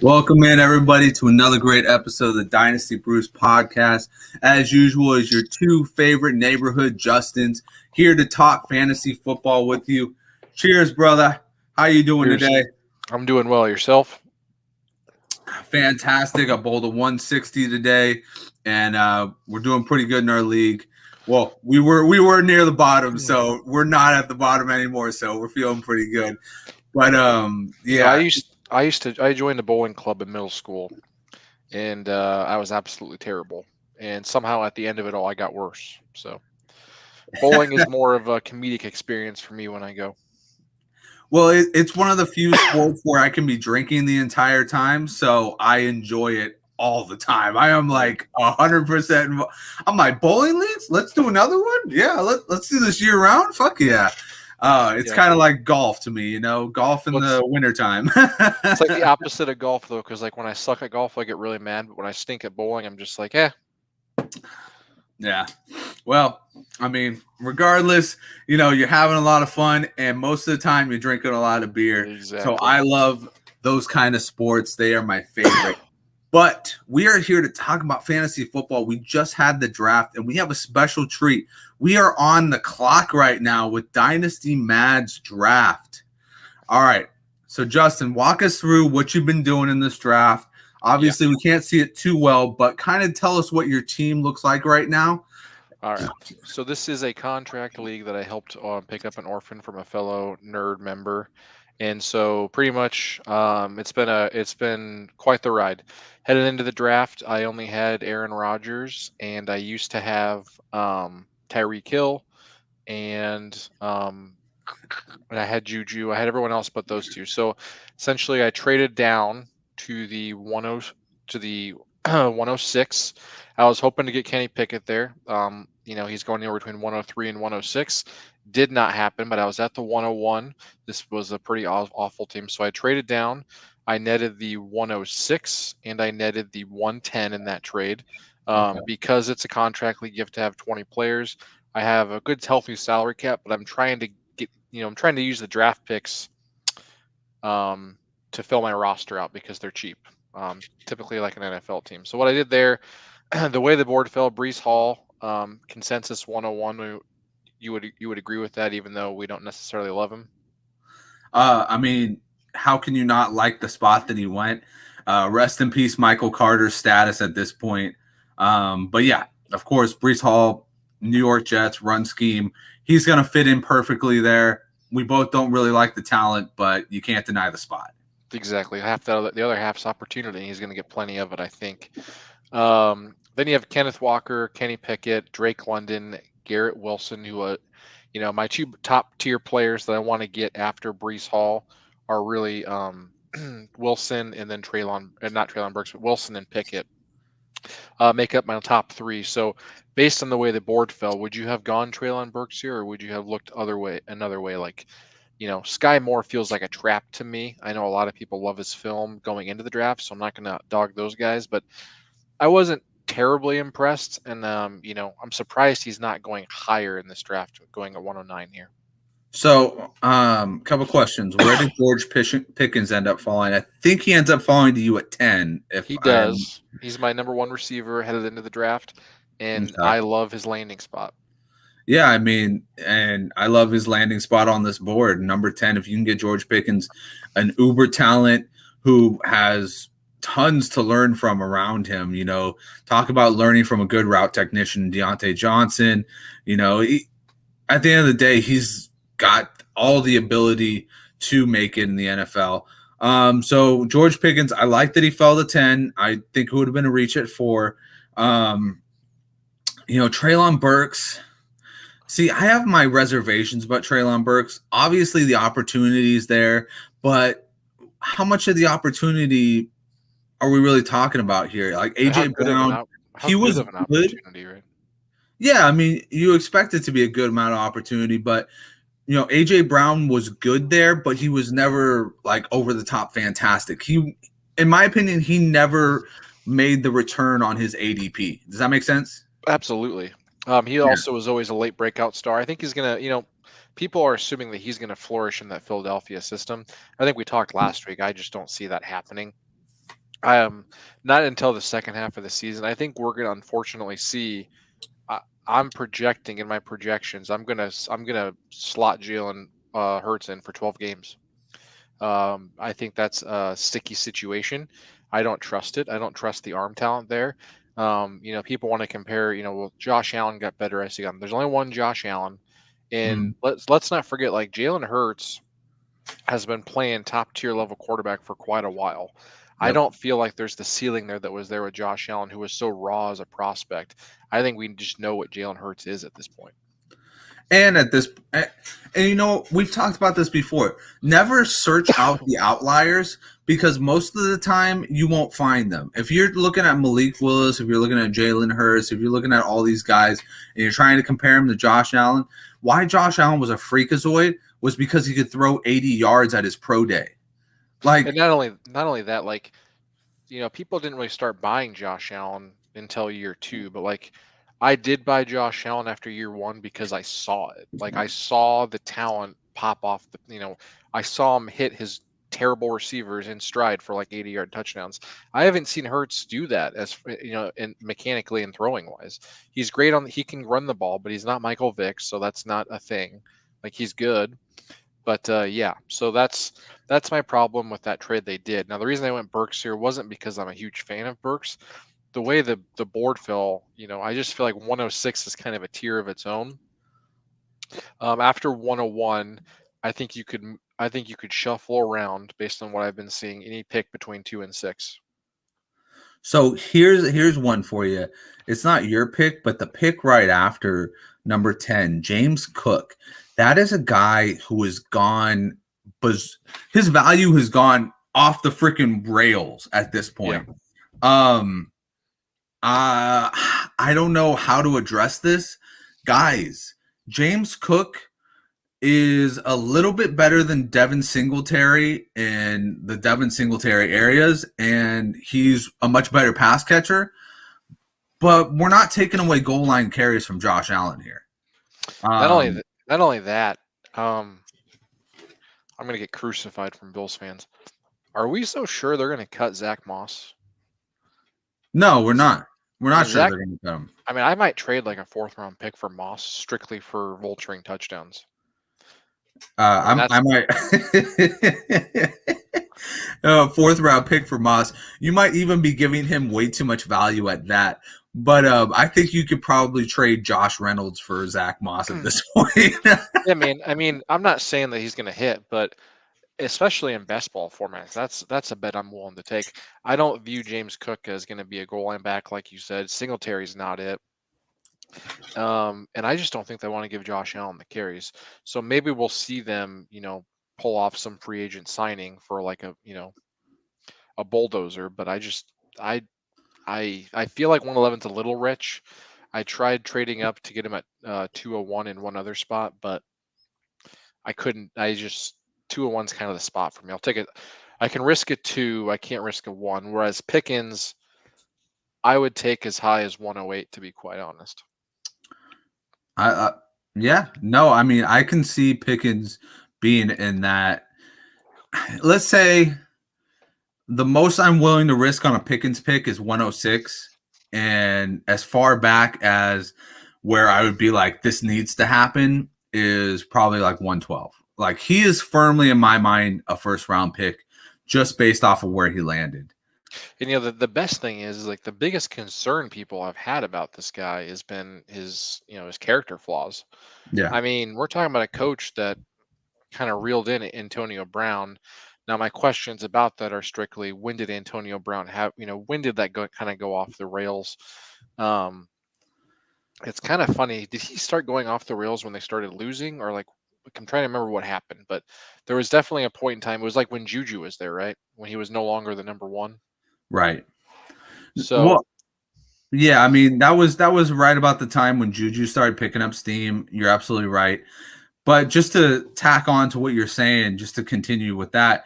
Welcome in, everybody, to another great episode of the Dynasty Brews podcast. As usual, is your two favorite neighborhood Justins here to talk fantasy football with you. Cheers, brother. How you doing Cheers. today? I'm doing well. Yourself? Fantastic. I bowled a 160 today, and we're doing pretty good in our league. Well, we were near the bottom, so we're not at the bottom anymore. So we're feeling pretty good. But yeah. I joined a bowling club in middle school, and I was absolutely terrible. And somehow at the end of it all, I got worse. So bowling is more of a comedic experience for me when I go. Well, it's one of the few sports where I can be drinking the entire time, so I enjoy it all the time. I am like 100%. I'm like, bowling leagues? Let's do another one? Yeah, let's do this year round? Fuck yeah. It's kind of like golf to me, golf in the wintertime. It's like the opposite of golf, though, because like when I suck at golf, I get really mad. But when I stink at bowling, I'm just like, eh. Yeah. Well, I mean, regardless, you're having a lot of fun, and most of the time you're drinking a lot of beer. Exactly. So I love those kind of sports. They are my favorite. But we are here to talk about fantasy football. We just had the draft, and we have a special treat. We are on the clock right now with Dynasty Mad's draft. All right. So, Justin, walk us through what you've been doing in this draft. Obviously, we can't see it too well, but kind of tell us what your team looks like right now. All right. So this is a contract league that I helped pick up an orphan from a fellow nerd member, and so pretty much it's been quite the ride. Headed into the draft, I only had Aaron Rodgers, and I used to have Tyreek Hill, and I had Juju. I had everyone else but those two. So essentially, I traded down to the 106. I was hoping to get Kenny Pickett there. He's going anywhere between 103 and 106. Did not happen, but I was at the 101. This was a pretty awful team. So I traded down. I netted the 106 and I netted the 110 in that trade. Because it's a contract league, you have to have 20 players. I have a good, healthy salary cap, but I'm trying to use the draft picks to fill my roster out because they're cheap. Typically like an NFL team. So what I did there, the way the board fell, Brees Hall, consensus 101. You would agree with that, even though we don't necessarily love him. I mean, how can you not like the spot that he went? Rest in peace, Michael Carter's status at this point. But yeah, of course, Brees Hall, New York Jets run scheme. He's going to fit in perfectly there. We both don't really like the talent, but you can't deny the spot. Exactly. The other half's opportunity. He's going to get plenty of it, I think. Then you have Kenneth Walker, Kenny Pickett, Drake London, Garrett Wilson, who, my two top tier players that I want to get after Brees Hall are really Wilson and then not Treylon Burks, but Wilson and Pickett make up my top three. So based on the way the board fell, would you have gone Treylon Burks here, or would you have looked another way? Like, Sky Moore feels like a trap to me. I know a lot of people love his film going into the draft, so I'm not going to dog those guys, but I wasn't terribly impressed, and I'm surprised he's not going higher in this draft, going at 109 here. So, couple questions. Where did George Pickens end up falling? I think he ends up falling to you at 10. If he does, he's my number one receiver headed into the draft, and I love his landing spot. Yeah, I mean, and I love his landing spot on this board. Number 10, if you can get George Pickens, an uber talent who has tons to learn from around him, talk about learning from a good route technician, Deontay Johnson, at the end of the day, he's got all the ability to make it in the NFL. So George Pickens, I like that he fell to 10. I think it would have been a reach at 4. Treylon Burks. See, I have my reservations about Treylon Burks. Obviously, the opportunity is there, but how much of the opportunity are we really talking about here? Like AJ Brown, he was an opportunity, right? Yeah, I mean, you expect it to be a good amount of opportunity, but AJ Brown was good there, but he was never like over the top fantastic. He, in my opinion, he never made the return on his ADP. Does that make sense? Absolutely. He also was always a late breakout star. I think he's going to, people are assuming that he's going to flourish in that Philadelphia system. I think we talked last week. I just don't see that happening. Not until the second half of the season. I think we're going to unfortunately see. I, I'm projecting in my projections. I'm gonna slot Jalen Hurts in for 12 games. I think that's a sticky situation. I don't trust it. I don't trust the arm talent there. People want to compare. Well, Josh Allen got better as he got. There's only one Josh Allen, and Mm, let's not forget, like Jalen Hurts has been playing top tier level quarterback for quite a while. I yep. don't feel like there's the ceiling there that was there with Josh Allen, who was so raw as a prospect. I think we just know what Jalen Hurts is at this point. And at this, and we've talked about this before. Never search out the outliers because most of the time you won't find them. If you're looking at Malik Willis, if you're looking at Jalen Hurts, if you're looking at all these guys and you're trying to compare him to Josh Allen, why Josh Allen was a freakazoid was because he could throw 80 yards at his pro day. And Like, not only that, like people didn't really start buying Josh Allen until year two, but like I did buy Josh Allen after year one because I saw it. Like I saw the talent pop off I saw him hit his terrible receivers in stride for like 80-yard touchdowns. I haven't seen Hurts do that and mechanically and throwing wise. He's great he can run the ball, but he's not Michael Vick, so that's not a thing. Like he's good, but yeah, so that's my problem with that trade they did. Now the reason I went Burks here wasn't because I'm a huge fan of Burks. The way the board fell, I just feel like 106 is kind of a tier of its own. After 101, I think you could shuffle around based on what I've been seeing. Any pick between 2 and 6. so here's one for you. It's not your pick, but the pick right after number 10, James Cook. That is a guy who has gone, his value has gone off the freaking rails at this Yeah. point. Um, I don't know how to address this, guys. James Cook is a little bit better than Devin Singletary in the Devin Singletary areas, and he's a much better pass catcher. But we're not taking away goal line carries from Josh Allen here. Not only that, um, I'm gonna get crucified from Bills fans. Are we so sure they're gonna cut Zach Moss? No, we're not. We're not sure Zach, they're going to cut him. I mean, I might trade like a fourth round pick for Moss strictly for vulturing touchdowns. I mean, I might fourth round pick for Moss. You might even be giving him way too much value at that. But I think you could probably trade Josh Reynolds for Zach Moss at this point. I mean, I'm not saying that he's going to hit, but especially in best ball formats, that's a bet I'm willing to take. I don't view James Cook as going to be a goal line back, like you said. Singletary's not it. And I just don't think they want to give Josh Allen the carries. So maybe we'll see them, pull off some free agent signing for like a bulldozer. But I feel like 111's a little rich. I tried trading up to get him at 201 in one other spot, but I couldn't. 201's kind of the spot for me. I'll take it. I can risk a 2. I can't risk a 1. Whereas Pickens, I would take as high as 108, to be quite honest. Yeah, no, I mean, I can see Pickens being in that. Let's say the most I'm willing to risk on a Pickens pick is 106. And as far back as where I would be like, this needs to happen is probably like 112. Like he is firmly in my mind a first round pick just based off of where he landed. And the best thing is like the biggest concern people have had about this guy has been his character flaws. Yeah. I mean, we're talking about a coach that kind of reeled in Antonio Brown. Now, my questions about that are strictly when did Antonio Brown when did that kind of go off the rails? It's kind of funny. Did he start going off the rails when they started losing, or like I'm trying to remember what happened? But there was definitely a point in time. It was like when Juju was there, right? When he was no longer the number one. Right. So, well, yeah, I mean that was right about the time when Juju started picking up steam. You're absolutely right. But just to tack on to what you're saying, just to continue with that,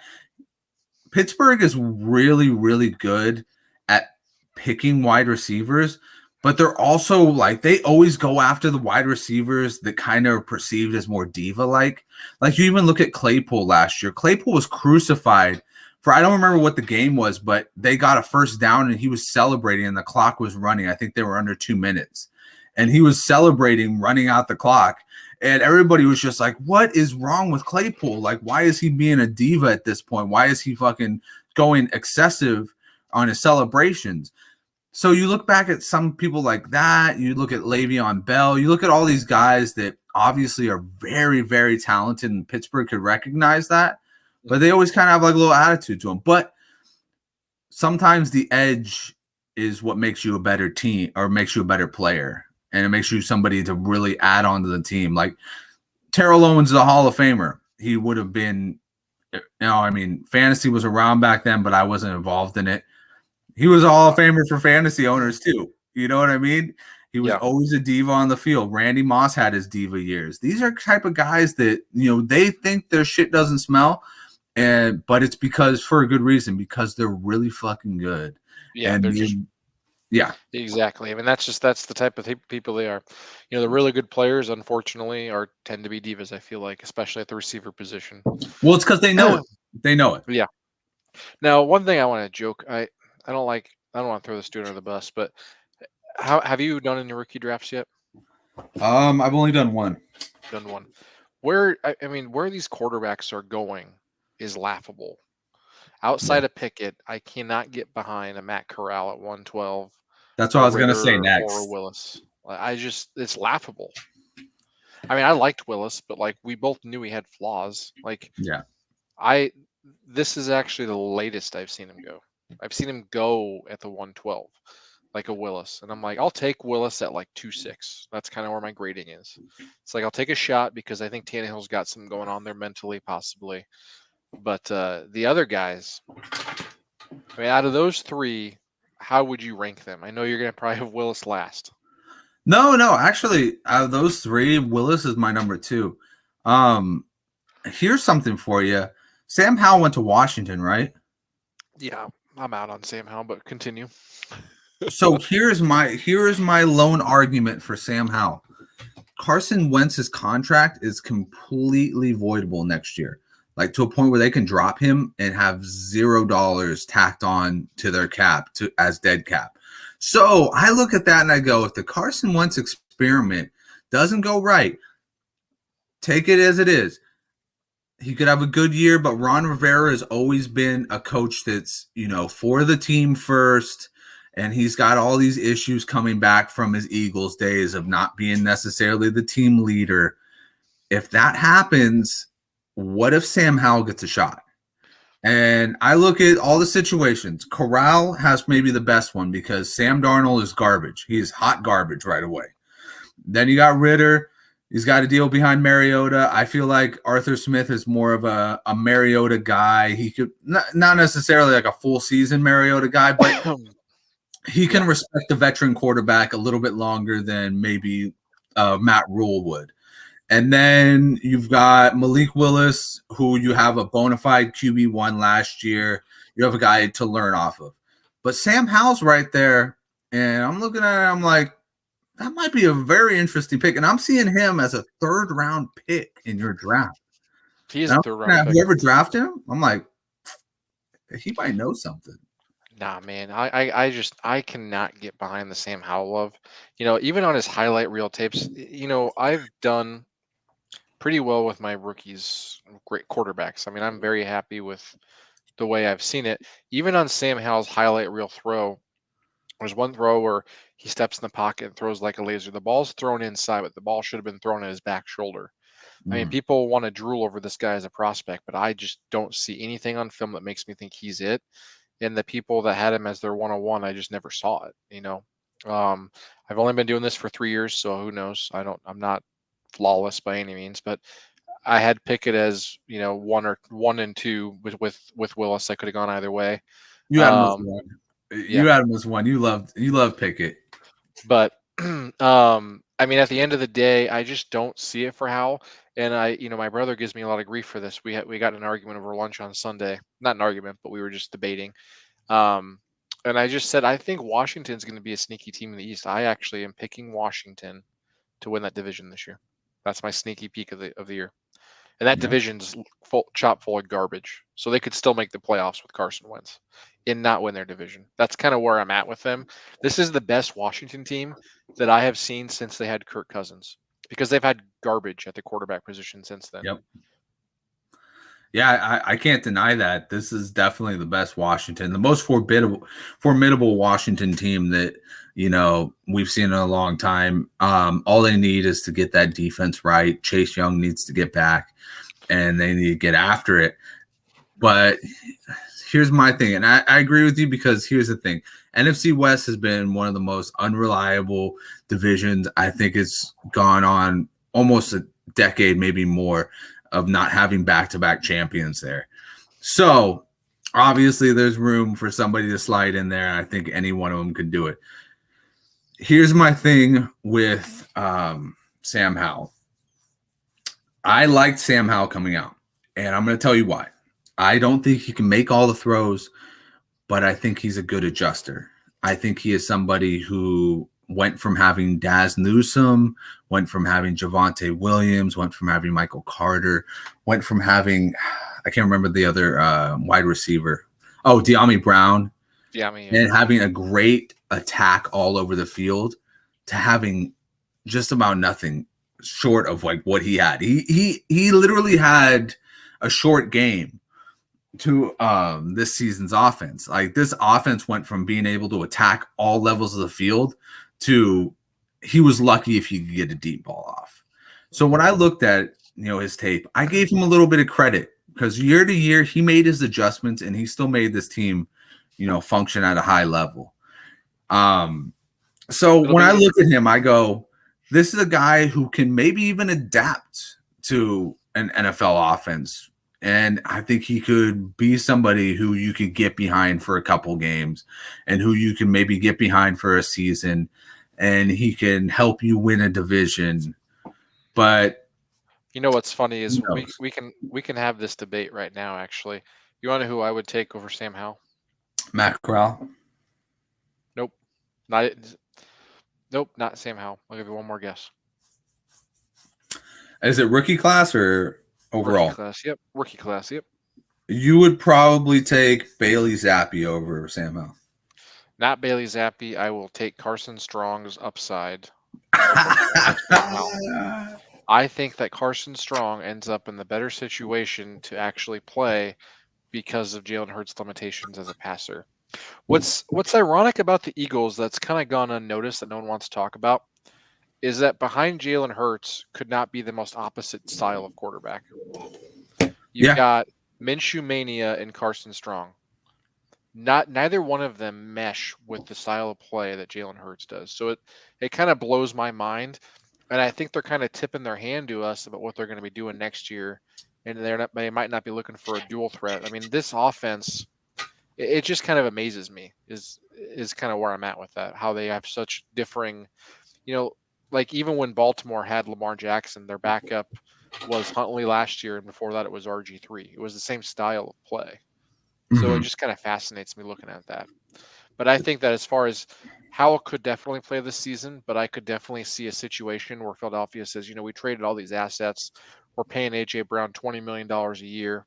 Pittsburgh is really, really good at picking wide receivers, but they're also like they always go after the wide receivers that kind of are perceived as more diva-like. Like you even look at Claypool last year. Claypool was crucified I don't remember what the game was, but they got a first down and he was celebrating and the clock was running. I think they were under 2 minutes. And he was celebrating, running out the clock. And everybody was just like, what is wrong with Claypool? Like, why is he being a diva at this point? Why is he fucking going excessive on his celebrations? So you look back at some people like that. You look at Le'Veon Bell. You look at all these guys that obviously are very, very talented, and Pittsburgh could recognize that. But they always kind of have like a little attitude to them. But sometimes the edge is what makes you a better team or makes you a better player. And it makes you somebody to really add on to the team. Like Terrell Owens is a Hall of Famer. He would have been, I mean, fantasy was around back then, but I wasn't involved in it. He was a Hall of Famer for fantasy owners too. You know what I mean? He was always a diva on the field. Randy Moss had his diva years. These are type of guys that, they think their shit doesn't smell, but it's because for a good reason, because they're really fucking good. Yeah, and they're just yeah, exactly. I mean, that's the type of people they are. The really good players, unfortunately, tend to be divas. I feel like, especially at the receiver position. Well, it's because they know it. They know it. Yeah. Now, one thing I want to joke. I don't want to throw this dude under the bus, but how have you done any rookie drafts yet? I've only done one. Done one. Where these quarterbacks are going is laughable. Outside of Pickett, I cannot get behind a Matt Corral at 112. That's what I was going to say next. Or Willis. It's laughable. I mean, I liked Willis, but like we both knew he had flaws. Like, yeah, this is actually the latest I've seen him go. I've seen him go at the 112, like a Willis. And I'm like, I'll take Willis at like 2.6. That's kind of where my grading is. It's like, I'll take a shot because I think Tannehill's got some going on there mentally, possibly. But the other guys, I mean, out of those three, how would you rank them? I know you're going to probably have Willis last. No, actually, out of those three, Willis is my number 2. Here's something for you. Sam Howell went to Washington, right? Yeah, I'm out on Sam Howell, but continue. So here's my lone argument for Sam Howell. Carson Wentz's contract is completely voidable next year, like to a point where they can drop him and have $0 tacked on to their cap as dead cap. So I look at that and I go, if the Carson Wentz experiment doesn't go right, take it as it is. He could have a good year, but Ron Rivera has always been a coach that's, for the team first. And he's got all these issues coming back from his Eagles days of not being necessarily the team leader. If that happens, what if Sam Howell gets a shot? And I look at all the situations. Corral has maybe the best one because Sam Darnold is garbage. He's hot garbage right away. Then you got Ritter. He's got a deal behind Mariota. I feel like Arthur Smith is more of a Mariota guy. He could not necessarily like a full season Mariota guy, but he can respect the veteran quarterback a little bit longer than maybe Matt Rule would. And then you've got Malik Willis, who you have a bona fide QB1 last year. You have a guy to learn off of. But Sam Howell's right there, and I'm looking at it, I'm like, that might be a very interesting pick. And I'm seeing him as a third-round pick in your draft. He is a third-round pick. Whoever drafted him, I'm like, he might know something. Nah, man, I cannot get behind the Sam Howell love. Even on his highlight reel tapes, I've done pretty well with my rookies, great quarterbacks. I mean, I'm very happy with the way I've seen it. Even on Sam Howell's highlight reel throw, there's one throw where he steps in the pocket and throws like a laser. The ball's thrown inside, but the ball should have been thrown at his back shoulder. I mean, people want to drool over this guy as a prospect, but I just don't see anything on film that makes me think he's it. And the people that had him as their 101, I just never saw it. I've only been doing this for 3 years, so who knows? I'm not flawless by any means, but I had Pickett as 1 and 2 with Willis. I could have gone either way. You had him as 1. You had him as 1. You love Pickett, but I mean, at the end of the day, I just don't see it for Howell. And my brother gives me a lot of grief for this. We got in an argument over lunch on Sunday. Not an argument, but we were just debating. And I just said, I think Washington's going to be a sneaky team in the East. I actually am picking Washington to win that division this year. That's my sneaky peek of the year. and that division's chock full of garbage. So they could still make the playoffs with Carson Wentz and not win their division. That's kind of where I'm at with them. This is the best Washington team that I have seen since they had Kirk Cousins, because they've had garbage at the quarterback position since then. Yep. Yeah, I can't deny that. This is definitely the best Washington, the most formidable Washington team that, you know, we've seen in a long time. All they need is to get that defense right. Chase Young needs to get back, and they need to get after it. But here's my thing, and I agree with you, because here's the thing. NFC West has been one of the most unreliable divisions. I think it's gone on almost a decade, maybe more, of not having back-to-back champions there. So obviously there's room for somebody to slide in there, and I think any one of them could do it. Here's my thing with Sam Howell. I liked Sam Howell coming out, and I'm going to tell you why. I don't think he can make all the throws, but I think he's a good adjuster. I think he is somebody who went from having Daz Newsome, went from having Javonte Williams, went from having Michael Carter, went from having, I can't remember the other wide receiver. Oh, De'Ami Brown. De'Ami, and having a great attack all over the field, to having just about nothing short of like what he had. He literally had a short game to this season's offense. Like, this offense went from being able to attack all levels of the field to he was lucky if he could get a deep ball off. So when I looked at, you know, his tape, I gave him a little bit of credit, because year to year he made his adjustments, and he still made this team, you know, function at a high level. So when I look at him, I go, this is a guy who can maybe even adapt to an NFL offense. And I think he could be somebody who you could get behind for a couple games, and who you can maybe get behind for a season, and he can help you win a division. But you know what's funny is we can have this debate right now. Actually, you want to know who I would take over Sam Howell? Matt Corral? Nope, not Sam Howell. I'll give you one more guess. Is it rookie class or overall? Rookie class. Yep. You would probably take Bailey Zappi over Sam Howell. Not Bailey Zappi. I will take Carson Strong's upside. I think that Carson Strong ends up in the better situation to actually play because of Jalen Hurts' limitations as a passer. What's ironic about the Eagles that's kind of gone unnoticed, that no one wants to talk about, is that behind Jalen Hurts could not be the most opposite style of quarterback. You've got Minshew Mania and Carson Strong. Neither one of them mesh with the style of play that Jalen Hurts does. So it kind of blows my mind. And I think they're kind of tipping their hand to us about what they're going to be doing next year. And they might not be looking for a dual threat. I mean, this offense, it just kind of amazes me, is kind of where I'm at with that. How they have such differing, you know, like even when Baltimore had Lamar Jackson, their backup was Huntley last year, and before that it was RG3. It was the same style of play. So it just kind of fascinates me looking at that. But I think that as far as Howell could definitely play this season, but I could definitely see a situation where Philadelphia says, you know, we traded all these assets. We're paying A.J. Brown $20 million a year.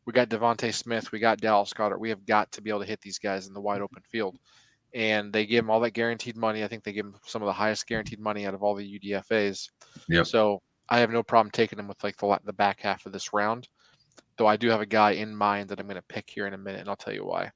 We got Devontae Smith. We got Dallas Goedert. We have got to be able to hit these guys in the wide open field. And they give them all that guaranteed money. I think they give them some of the highest guaranteed money out of all the UDFAs. Yep. So I have no problem taking them with like the back half of this round. Though I do have a guy in mind that I'm going to pick here in a minute, and I'll tell you why.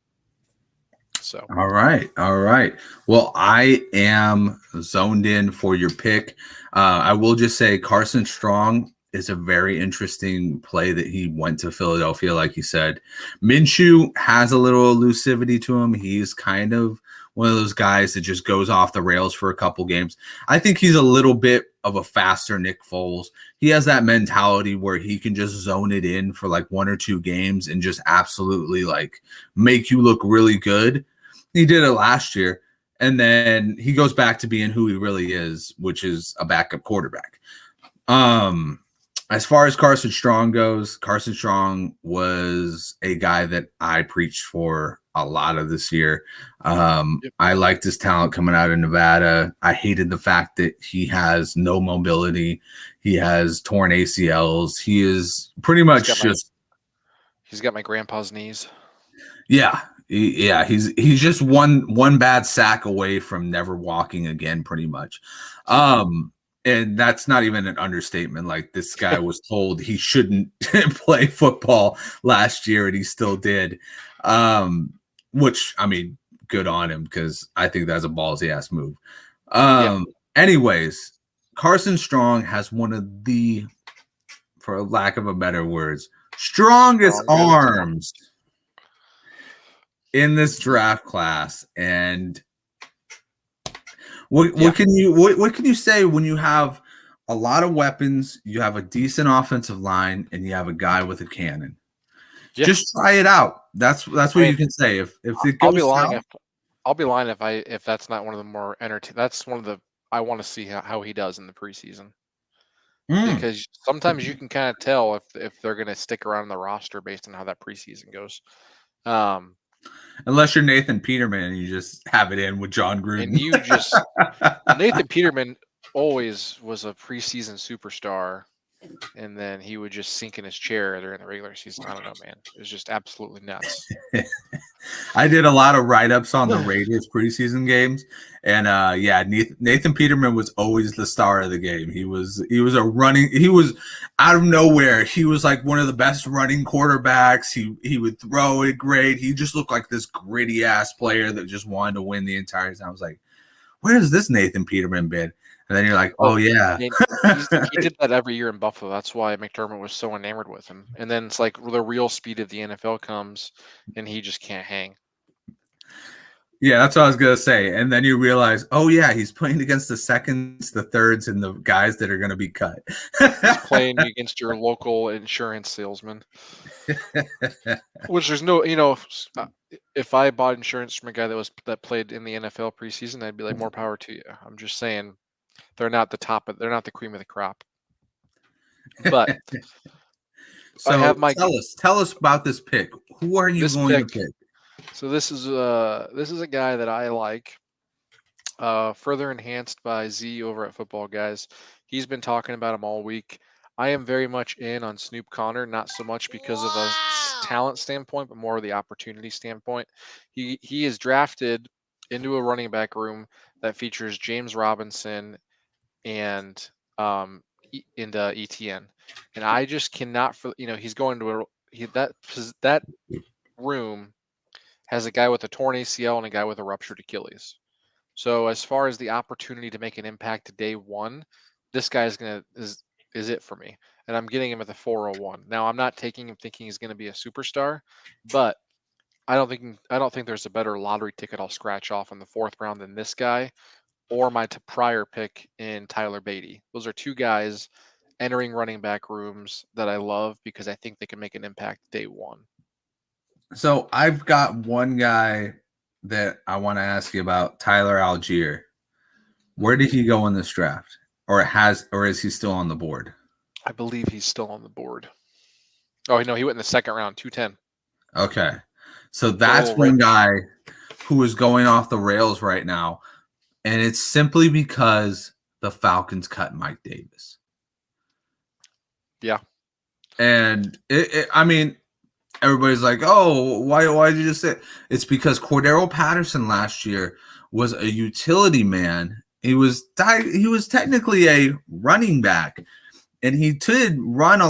So all right. Well, I am zoned in for your pick. I will just say Carson Strong is a very interesting play that he went to Philadelphia, like you said. Minshew has a little elusivity to him. He's kind of one of those guys that just goes off the rails for a couple games. I think he's a little bit of a faster Nick Foles. He has that mentality where he can just zone it in for like 1 or 2 games and just absolutely like make you look really good. He did it last year, and then he goes back to being who he really is, which is a backup quarterback. As far as Carson Strong goes, Carson Strong was a guy that I preached for a lot of this year. Yep. I liked his talent coming out of Nevada. I hated the fact that he has no mobility. He has torn ACLs. He is pretty much just he's got my grandpa's knees. yeah. He's just one bad sack away from never walking again, pretty much. And that's not even an understatement. Like, this guy was told he shouldn't play football last year, and he still did. Which, I mean, good on him, because I think that's a ballsy ass move. Anyways, Carson Strong has one of the, for lack of a better words, strongest arms in this draft class. And what can you say when you have a lot of weapons, you have a decent offensive line, and you have a guy with a cannon? Yeah. Just try it out. That's what you can say. If it goes I'll be lying if that's not one of the more entertaining. That's one of the, I want to see how he does in the preseason. Because sometimes you can kind of tell if they're going to stick around the roster based on how that preseason goes. Unless you're Nathan Peterman and you just have it in with John Gruden. And you just Nathan Peterman always was a preseason superstar, and then he would just sink in his chair during the regular season. I don't know, man. It was just absolutely nuts. I did a lot of write-ups on the Raiders preseason games, and Nathan Peterman was always the star of the game. He was out of nowhere. He was like one of the best running quarterbacks. He would throw it great. He just looked like this gritty ass player that just wanted to win the entire time. I was like, where has this Nathan Peterman been? And then you're like, oh yeah. He did that every year in Buffalo. That's why McDermott was so enamored with him. And then it's like the real speed of the NFL comes, and he just can't hang. Yeah, that's what I was going to say. And then you realize, oh yeah, he's playing against the seconds, the thirds, and the guys that are going to be cut. He's playing against your local insurance salesman. Which there's no, if I bought insurance from a guy that played in the NFL preseason, I'd be like, more power to you. I'm just saying, they're not they're not the cream of the crop. But so tell us about this pick. Who are you going to pick? So this is a guy that I like, further enhanced by Z over at Football Guys. He's been talking about him all week. I am very much in on Snoop Connor, not so much because of a talent standpoint, but more of the opportunity standpoint. He is drafted into a running back room that features James Robinson and ETN, and I just cannot. He's going to that room has a guy with a torn ACL and a guy with a ruptured Achilles. So as far as the opportunity to make an impact day one, this guy is it for me. And I'm getting him at the 401. Now, I'm not taking him thinking he's going to be a superstar, but I don't think there's a better lottery ticket I'll scratch off in the 4th round than this guy or my prior pick in Tyler Beatty. Those are two guys entering running back rooms that I love because I think they can make an impact day one. So I've got one guy that I want to ask you about, Tyler Algier. Where did he go in this draft? Or is he still on the board? I believe he's still on the board. Oh, no, he went in the 2nd round, 210. Okay. So that's one guy who is going off the rails right now. And it's simply because the Falcons cut Mike Davis. Yeah. And I mean, everybody's like, oh, why did you just say it? It's because Cordero Patterson last year was a utility man. He was technically a running back, and he did run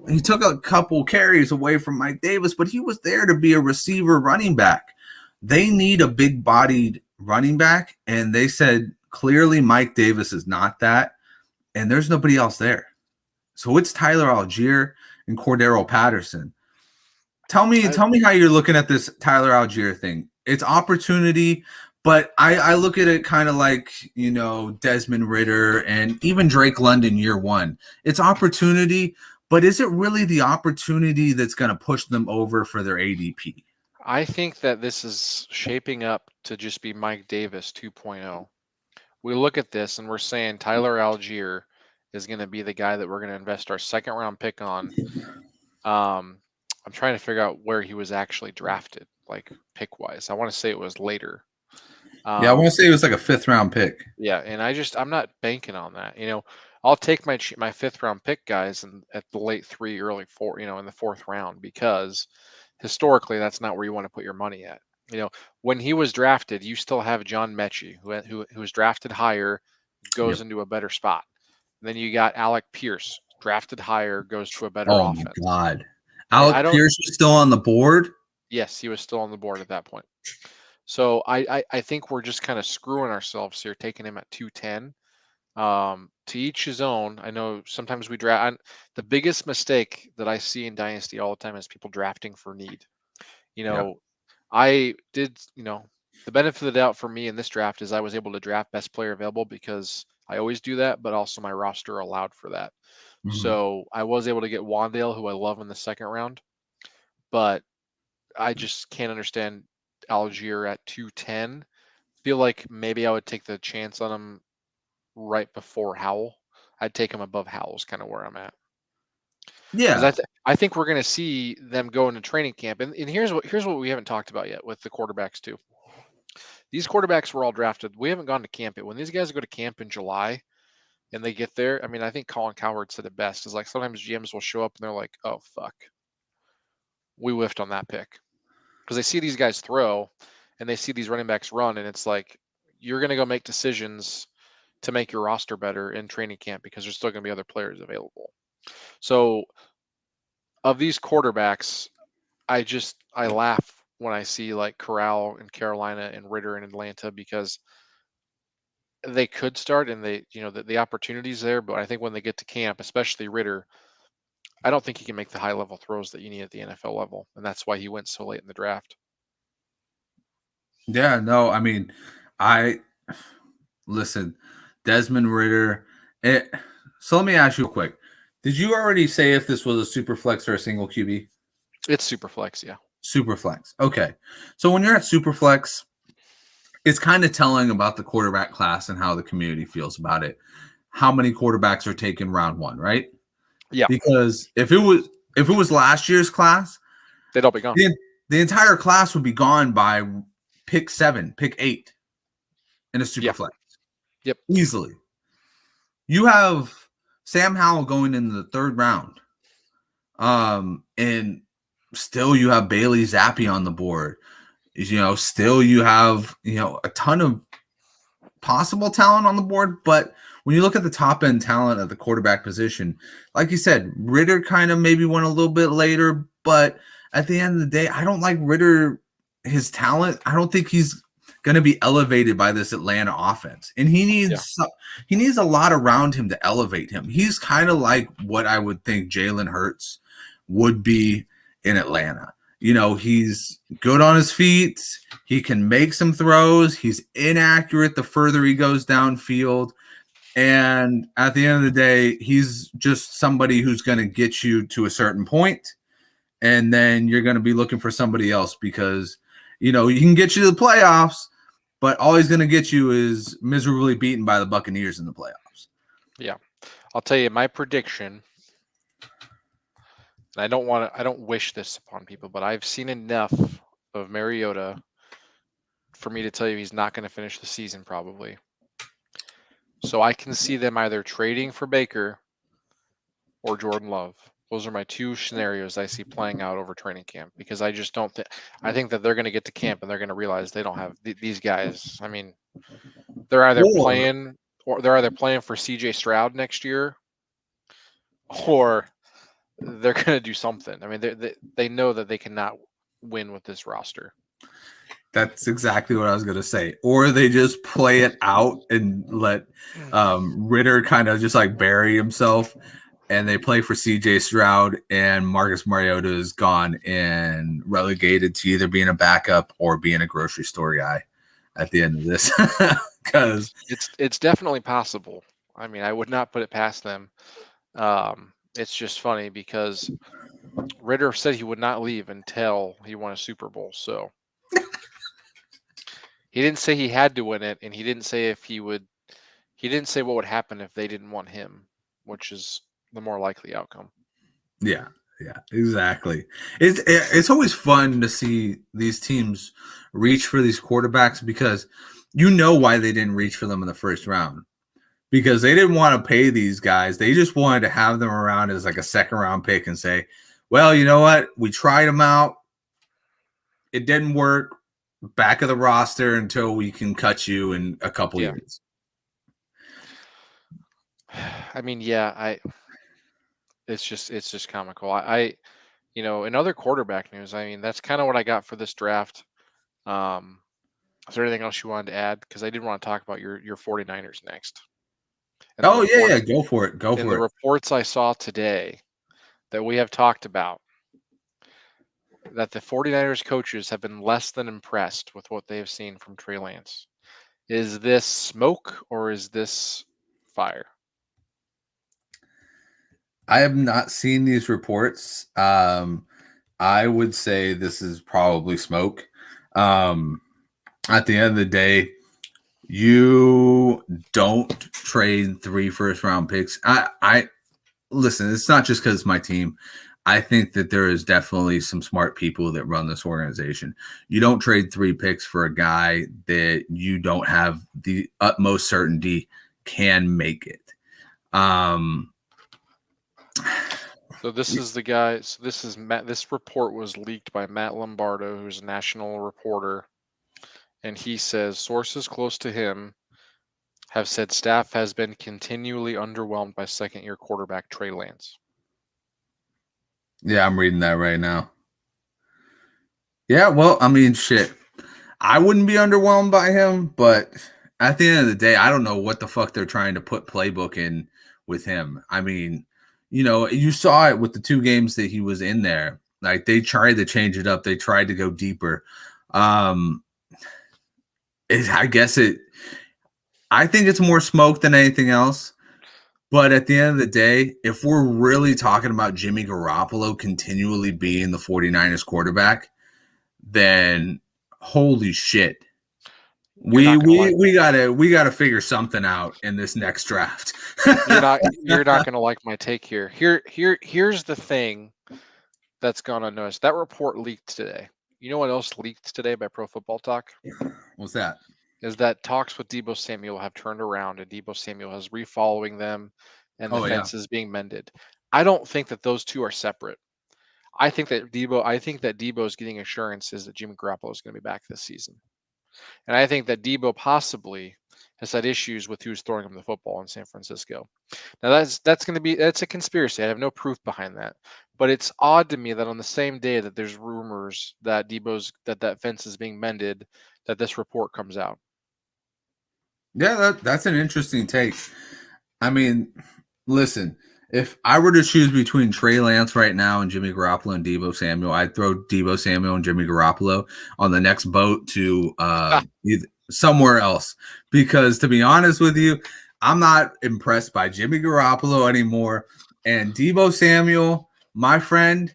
he took a couple carries away from Mike Davis, but he was there to be a receiver running back. They need a big-bodied running back, and they said clearly Mike Davis is not that, and there's nobody else there. So it's Tyler Algier and Cordero Patterson. Tell me how you're looking at this Tyler Algier thing. It's opportunity, but I look at it kind of like, Desmond Ridder and even Drake London year one. It's opportunity, but is it really the opportunity that's going to push them over for their ADP? I think that this is shaping up to just be Mike Davis 2.0. We look at this and we're saying Tyler Algier is going to be the guy that we're going to invest our 2nd round pick on. I'm trying to figure out where he was actually drafted. like pick wise. I want to say it was later. Yeah, I want to say it was like a 5th round pick. Yeah, and I'm not banking on that. I'll take my 5th round pick guys and at the late 3, early 4, in the 4th round, because historically that's not where you want to put your money at. When he was drafted, you still have John Mechie, who was drafted higher, goes Yep. into a better spot. And then you got Alec Pierce, drafted higher, goes to a better Oh my offense. God. I Alec don't. Pierce is still on the board. Yes, he was still on the board at that point. So I think we're just kind of screwing ourselves here, taking him at 210. To each his own. I know sometimes we draft. The biggest mistake that I see in Dynasty all the time is people drafting for need. You Yeah. know, I did, the benefit of the doubt for me in this draft is I was able to draft best player available because I always do that, but also my roster allowed for that. Mhm. So I was able to get Wandale, who I love in the 2nd round, but I just can't understand Algier at 210. Feel like maybe I would take the chance on him right before Howell. I'd take him above Howell's kind of where I'm at. Because Yeah. I think we're going to see them go into training camp. And here's what we haven't talked about yet with the quarterbacks too. These quarterbacks were all drafted. We haven't gone to camp yet. When these guys go to camp in July and they get there, I mean, I think Colin Cowherd said it best. Is like sometimes GMs will show up and they're like, "Oh fuck, we whiffed on that pick," because they see these guys throw and they see these running backs run, and it's like you're going to go make decisions to make your roster better in training camp because there's still going to be other players available. So of these quarterbacks, I laugh when I see like Corral in Carolina and Ritter in Atlanta, because they could start and the opportunity's there, but I think when they get to camp, especially Ritter, I don't think he can make the high level throws that you need at the NFL level, and that's why he went so late in the draft. Yeah. No, I mean, I listen, Desmond Ritter. So let me ask you real quick. Did you already say if this was a super flex or a single QB? It's super flex, yeah. Super flex. Okay. So when you're at super flex, it's kind of telling about the quarterback class and how the community feels about it. How many quarterbacks are taken round 1, right? Yeah, Because if it was last year's class, they'd all be gone. the entire class would be gone by pick 7, pick 8 in a super Yeah. flex. Yep. Easily. You have Sam Howell going in the 3rd round. And still you have Bailey Zappi on the board. Still you have, a ton of possible talent on the board, but when you look at the top end talent at the quarterback position, like you said, Ritter kind of maybe went a little bit later, but at the end of the day, I don't like Ritter, his talent. I don't think he's going to be elevated by this Atlanta offense, and he needs a lot around him to elevate him. He's kind of like what I would think Jalen Hurts would be in Atlanta. He's good on his feet. He can make some throws. He's inaccurate the further he goes downfield. And at the end of the day, he's just somebody who's going to get you to a certain point, and then you're going to be looking for somebody else because, he can get you to the playoffs, but all he's going to get you is miserably beaten by the Buccaneers in the playoffs. Yeah. I'll tell you my prediction. And I don't wish this upon people, but I've seen enough of Mariota for me to tell you he's not going to finish the season probably. So I can see them either trading for Baker or Jordan Love. Those are my 2 scenarios I see playing out over training camp, because I just don't think I think that they're going to get to camp and they're going to realize they don't have these guys. I mean, they're either playing for CJ Stroud next year, or they're going to do something. I mean, they know that they cannot win with this roster. That's exactly what I was going to say. Or they just play it out and let Ritter kind of just like bury himself, and they play for CJ Stroud, and Marcus Mariota is gone and relegated to either being a backup or being a grocery store guy at the end of this. Because it's definitely possible. I mean, I would not put it past them. It's just funny because Ritter said he would not leave until he won a Super Bowl. So he didn't say he had to win it, and he didn't say if he would. He didn't say what would happen if they didn't want him, which is the more likely outcome. yeah, Yeah, exactly. It's always fun to see these teams reach for these quarterbacks because you know why they didn't reach for them in the first round because they didn't want to pay these guys. They just wanted to have them around as like a second round pick and say, well, you know what? We tried them out. It didn't work. Back of the roster until we can cut you in a couple Yeah. years. I mean, yeah, it's just comical. In other quarterback news, I mean, that's kind of what I got for this draft. Is there anything else you wanted to add? Because I did want to talk about your 49ers next. And the Oh yeah, yeah, reports go for it. Go in for the it. reports I saw today that we have talked about, that the 49ers coaches have been less than impressed with what they have seen from Trey Lance. Is this smoke or is this fire? I have not seen these reports. I would say this is probably smoke. Um, at the end of the day, you don't trade 3 first round picks. I listen, it's not just because it's my team. I think that there is definitely some smart people that run this organization. You don't trade 3 picks for a guy that you don't have the utmost certainty can make it. So this is the guy. So this is Matt. This report was leaked by Matt Lombardo, who's a national reporter, and he says sources close to him have said staff has been continually underwhelmed by second-year quarterback Trey Lance. Yeah, I'm reading that right now. Yeah, well, I mean, shit. I wouldn't be underwhelmed by him, but at the end of the day, I don't know what the fuck they're trying to put playbook in with him. I mean, you saw it with the 2 games that he was in there. Like they tried to change it up. They tried to go deeper. Um, I guess I think it's more smoke than anything else. But at the end of the day, if we're really talking about Jimmy Garoppolo continually being the 49ers quarterback, then holy shit. You're We not gonna we like we gotta figure something out in this next draft. you're not gonna like my take here. Here's the thing that's gone unnoticed. That report leaked today. You know what else leaked today by Pro Football Talk? What's that? Is that talks with Debo Samuel have turned around and Debo Samuel is refollowing them and the Oh yeah. fence is being mended. I don't think that those two are separate. I think that Debo is getting assurances that Jimmy Garoppolo is going to be back this season. And I think that Debo possibly has had issues with who's throwing him the football in San Francisco. Now that's a conspiracy. I have no proof behind that. But it's odd to me that on the same day that there's rumors that that fence is being mended, that this report comes out. Yeah, that's an interesting take. I mean, listen, if I were to choose between Trey Lance right now and Jimmy Garoppolo and Debo Samuel, I'd throw Debo Samuel and Jimmy Garoppolo on the next boat to somewhere else. Because to be honest with you, I'm not impressed by Jimmy Garoppolo anymore. And Debo Samuel, my friend,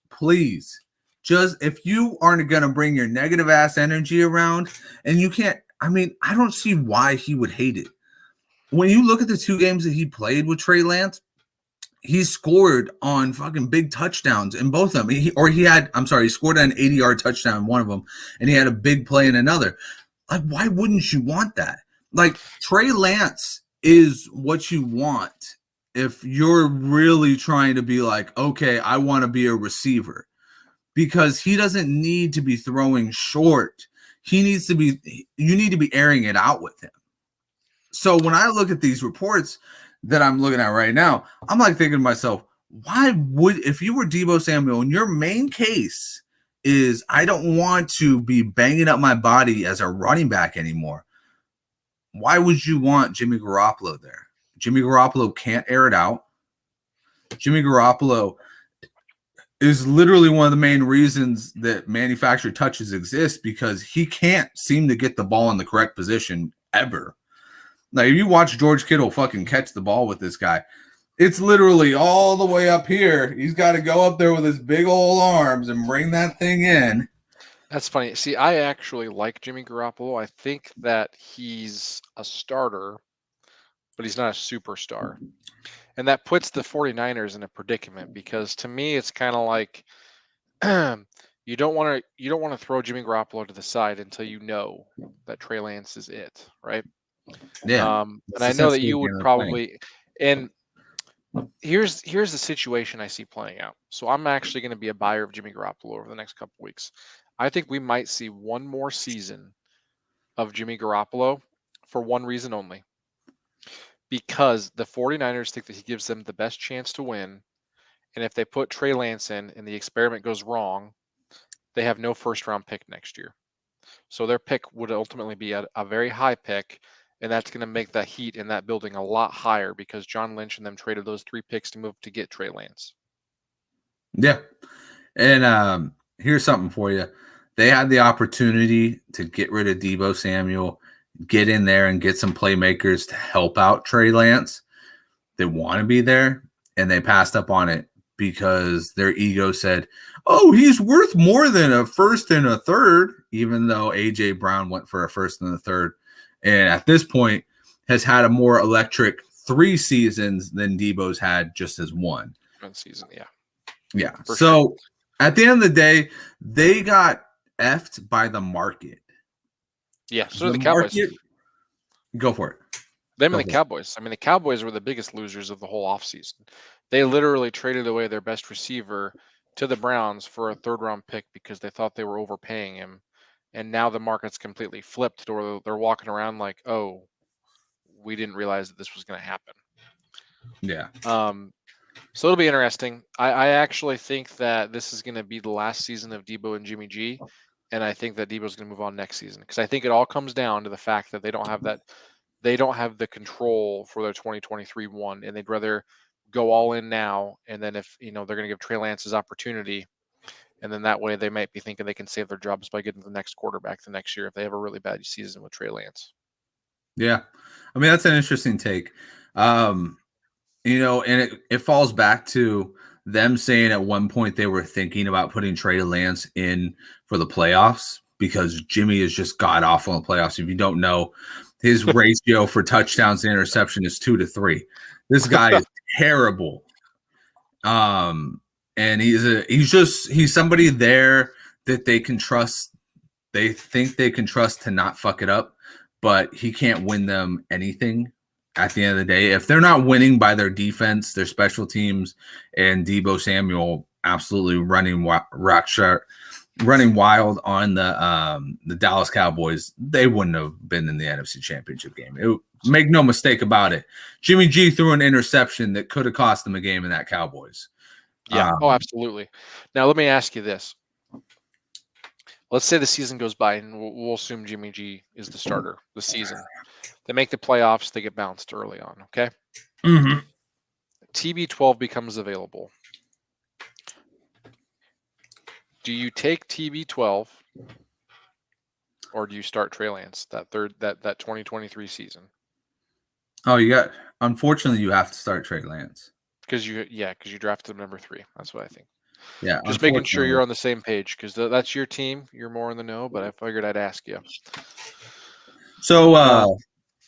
please, just if you aren't going to bring your negative ass energy around and you can't, I mean, I don't see why he would hate it. When you look at the 2 games that he played with Trey Lance, he scored on fucking big touchdowns in both of them. He scored an 80-yard touchdown in one of them, and he had a big play in another. Like, why wouldn't you want that? Like, Trey Lance is what you want if you're really trying to be like, okay, I want to be a receiver. Because he doesn't need to be throwing short. You need to be airing it out with him. So when I look at these reports that I'm looking at right now, I'm like thinking to myself, if you were Debo Samuel and your main case is I don't want to be banging up my body as a running back anymore, why would you want Jimmy Garoppolo there? Jimmy Garoppolo can't air it out. Jimmy Garoppolo is literally one of the main reasons that manufactured touches exist because he can't seem to get the ball in the correct position ever. Like, if you watch George Kittle fucking catch the ball with this guy, it's literally all the way up here. He's got to go up there with his big old arms and bring that thing in. That's funny. See, I actually like Jimmy Garoppolo. I think that he's a starter, but he's not a superstar. And that puts the 49ers in a predicament because to me it's kind of like you don't want to throw Jimmy Garoppolo to the side until you know that Trey Lance is it, right? Yeah, And that's I know that essentially you the would game they're playing. probably, and here's the situation I see playing out. So I'm actually going to be a buyer of Jimmy Garoppolo over the next couple weeks. I think we might see one more season of Jimmy Garoppolo for one reason only. Because the 49ers think that he gives them the best chance to win. And if they put Trey Lance in and the experiment goes wrong, they have no first round pick next year. So their pick would ultimately be a very high pick. And that's going to make that heat in that building a lot higher because John Lynch and them traded those 3 picks to move to get Trey Lance. Yeah. And here's something for you. They had the opportunity to get rid of Deebo Samuel, get in there and get some playmakers to help out Trey Lance. They want to be there, and they passed up on it because their ego said, oh, he's worth more than a first and a third, even though A.J. Brown went for a first and a third. And at this point has had a more electric 3 seasons than Deebo's had just as one. One season, yeah. Yeah. So at the end of the day, they got effed by the market. Yeah. So the Cowboys. Go for it. Them and the Cowboys. I mean, the Cowboys were the biggest losers of the whole offseason. They literally traded away their best receiver to the Browns for a 3rd-round pick because they thought they were overpaying him. And now the market's completely flipped, or they're walking around like, oh, we didn't realize that this was going to happen. Yeah. So it'll be interesting. I actually think that this is going to be the last season of Deebo and Jimmy G. And I think that Deebo's going to move on next season because I think it all comes down to the fact that they don't have the control for their 2023 one, and they'd rather go all in now. And then if they're going to give Trey Lance his opportunity, and then that way they might be thinking they can save their jobs by getting the next quarterback the next year if they have a really bad season with Trey Lance. Yeah, I mean that's an interesting take. And it falls back to them saying at one point they were thinking about putting Trey Lance in for the playoffs because Jimmy is just god awful in the playoffs. If you don't know, his ratio for touchdowns to interception is 2-3. This guy is terrible. And he's somebody there that they can trust. They think they can trust to not fuck it up, but he can't win them anything at the end of the day. If they're not winning by their defense, their special teams, and Deebo Samuel absolutely running wild on the Dallas Cowboys, they wouldn't have been in the NFC Championship game. Make no mistake about it. Jimmy G threw an interception that could have cost them a game in that Cowboys. Yeah. Absolutely. Now let me ask you this. Let's say the season goes by, and we'll assume Jimmy G is the starter the season. They make the playoffs. They get bounced early on. Okay. Mm-hmm. TB12 becomes available. Do you take TB12 or do you start Trey Lance that 2023 season? Oh, unfortunately, you have to start Trey Lance. Because you drafted him number 3. That's what I think. Yeah. Just making sure you're on the same page because that's your team. You're more in the know, but I figured I'd ask you. So,